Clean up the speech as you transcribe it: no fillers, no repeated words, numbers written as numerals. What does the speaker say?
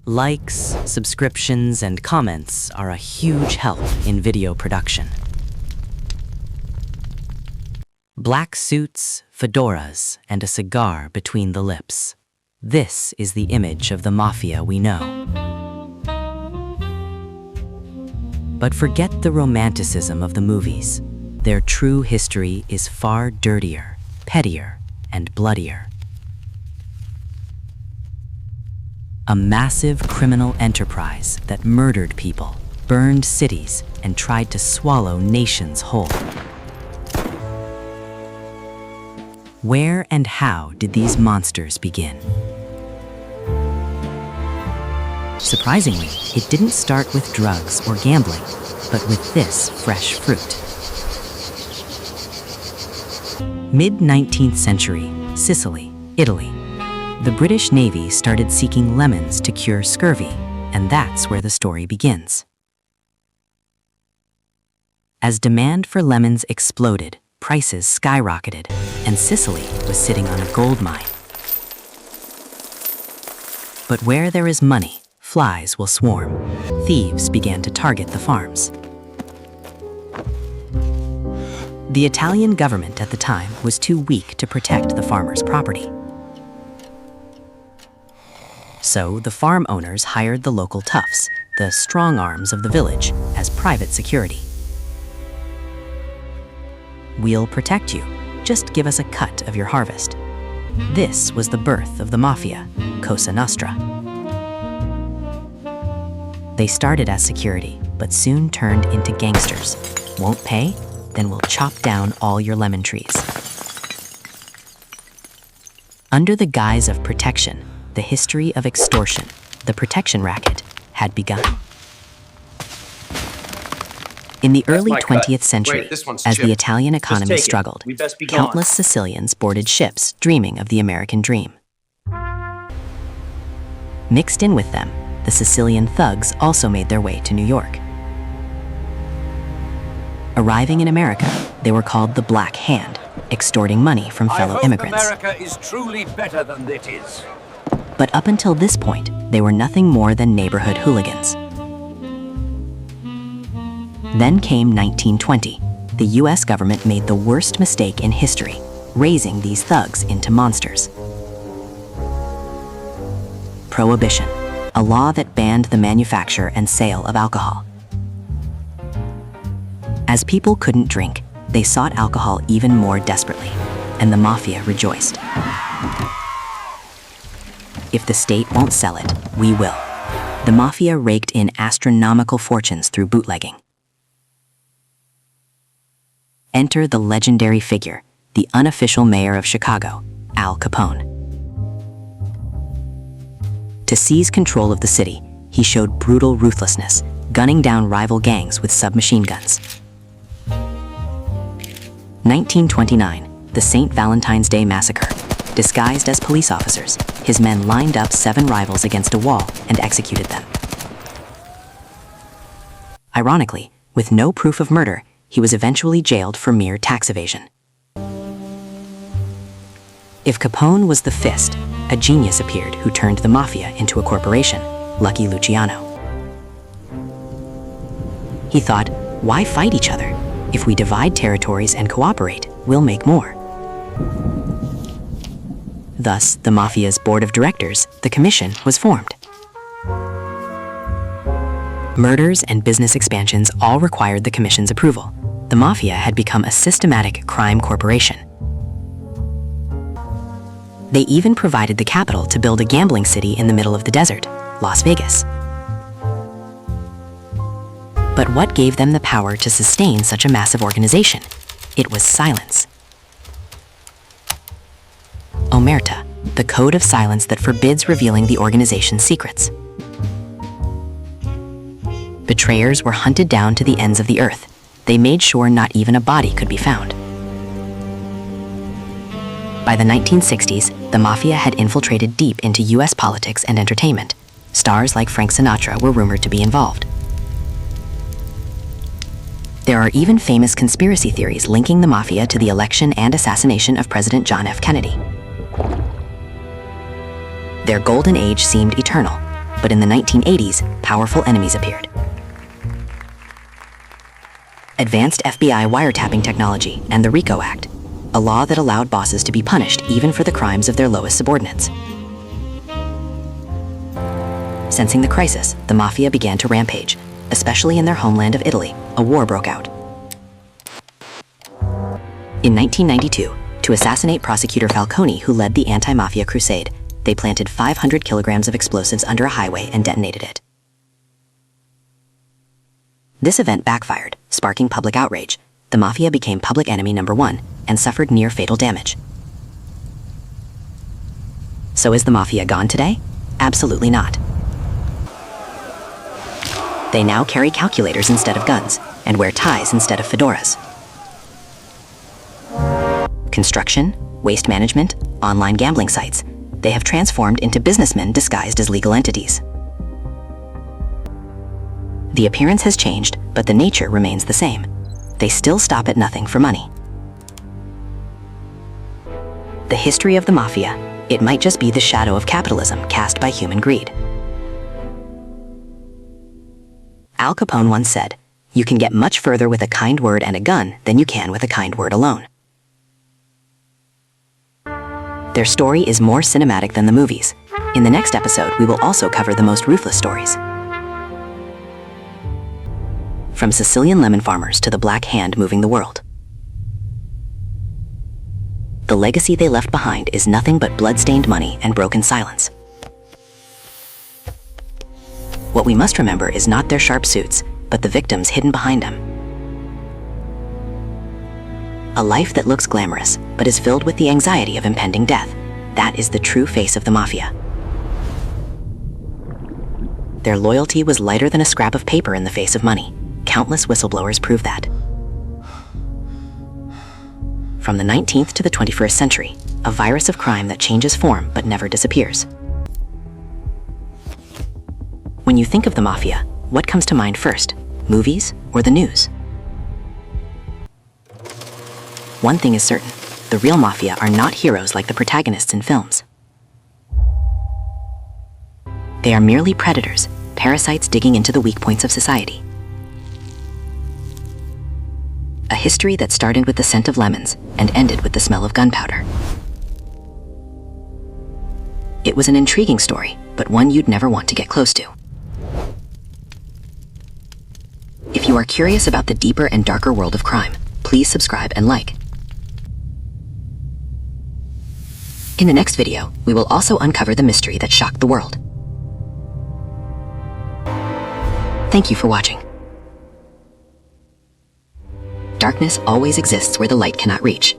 Likes, subscriptions, and comments are a huge help in video production. Black suits, fedoras, and a cigar between the lips. This is the image of the Mafia we know. But forget the romanticism of the movies. Their true history is far dirtier, pettier, and bloodier. A massive criminal enterprise that murdered people, burned cities, and tried to swallow nations whole. Where and how did these monsters begin? Surprisingly, it didn't start with drugs or gambling, but with this fresh fruit. Mid-19th century, Sicily, Italy. The British Navy started seeking lemons to cure scurvy, and that's where the story begins. As demand for lemons exploded, prices skyrocketed, and Sicily was sitting on a gold mine. But where there is money, flies will swarm. Thieves began to target the farms. The Italian government at the time was too weak to protect the farmers' property. So the farm owners hired the local toughs, the strong arms of the village, as private security. We'll protect you. Just give us a cut of your harvest. This was the birth of the Mafia, Cosa Nostra. They started as security, but soon turned into gangsters. Won't pay? Then we'll chop down all your lemon trees. Under the guise of protection, the history of extortion, the protection racket, had begun. In the early 20th century, as the Italian economy struggled, countless Sicilians boarded ships dreaming of the American dream. Mixed in with them, the Sicilian thugs also made their way to New York. Arriving in America, they were called the Black Hand, extorting money from fellow immigrants. America is truly better than it is. But up until this point, they were nothing more than neighborhood hooligans. Then came 1920. The US government made the worst mistake in history, raising these thugs into monsters. Prohibition, a law that banned the manufacture and sale of alcohol. As people couldn't drink, they sought alcohol even more desperately, and the Mafia rejoiced. If the state won't sell it, we will. The Mafia raked in astronomical fortunes through bootlegging. Enter the legendary figure, the unofficial mayor of Chicago, Al Capone. To seize control of the city, he showed brutal ruthlessness, gunning down rival gangs with submachine guns. 1929, the St. Valentine's Day Massacre. Disguised as police officers, his men lined up 7 rivals against a wall and executed them. Ironically, with no proof of murder, he was eventually jailed for mere tax evasion. If Capone was the fist, a genius appeared who turned the Mafia into a corporation, Lucky Luciano. He thought, why fight each other? If we divide territories and cooperate, we'll make more. Thus, the Mafia's board of directors, the Commission, was formed. Murders and business expansions all required the Commission's approval. The Mafia had become a systematic crime corporation. They even provided the capital to build a gambling city in the middle of the desert, Las Vegas. But what gave them the power to sustain such a massive organization? It was silence. Omerta, the code of silence that forbids revealing the organization's secrets. Betrayers were hunted down to the ends of the earth. They made sure not even a body could be found. By the 1960s, the Mafia had infiltrated deep into US politics and entertainment. Stars like Frank Sinatra were rumored to be involved. There are even famous conspiracy theories linking the Mafia to the election and assassination of President John F. Kennedy. Their golden age seemed eternal, But in the 1980s, powerful enemies appeared. Advanced FBI wiretapping technology and the RICO Act, a law that allowed bosses to be punished even for the crimes of their lowest subordinates. Sensing the crisis, the Mafia began to rampage, especially in their homeland of Italy. A war broke out. In 1992, to assassinate prosecutor Falcone, who led the anti-mafia crusade, they planted 500 kilograms of explosives under a highway and detonated it. This event backfired, sparking public outrage. The Mafia became public enemy number one and suffered near-fatal damage. So is the Mafia gone today? Absolutely not. They now carry calculators instead of guns and wear ties instead of fedoras. Construction, waste management, online gambling sites, they have transformed into businessmen disguised as legal entities. The appearance has changed, but the nature remains the same. They still stop at nothing for money. The history of the Mafia, it might just be the shadow of capitalism cast by human greed. Al Capone once said, "You can get much further with a kind word and a gun than you can with a kind word alone." Their story is more cinematic than the movies. In the next episode, we will also cover the most ruthless stories. From Sicilian lemon farmers to the Black Hand moving the world. The legacy they left behind is nothing but blood-stained money and broken silence. What we must remember is not their sharp suits, but the victims hidden behind them. A life that looks glamorous, but is filled with the anxiety of impending death. That is the true face of the Mafia. Their loyalty was lighter than a scrap of paper in the face of money. Countless whistleblowers prove that. From the 19th to the 21st century, a virus of crime that changes form but never disappears. When you think of the Mafia, what comes to mind first? Movies or the news? One thing is certain, the real Mafia are not heroes like the protagonists in films. They are merely predators, parasites digging into the weak points of society. A history that started with the scent of lemons and ended with the smell of gunpowder. It was an intriguing story, but one you'd never want to get close to. If you are curious about the deeper and darker world of crime, please subscribe and like. In the next video, we will also uncover the mystery that shocked the world. Thank you for watching. Darkness always exists where the light cannot reach.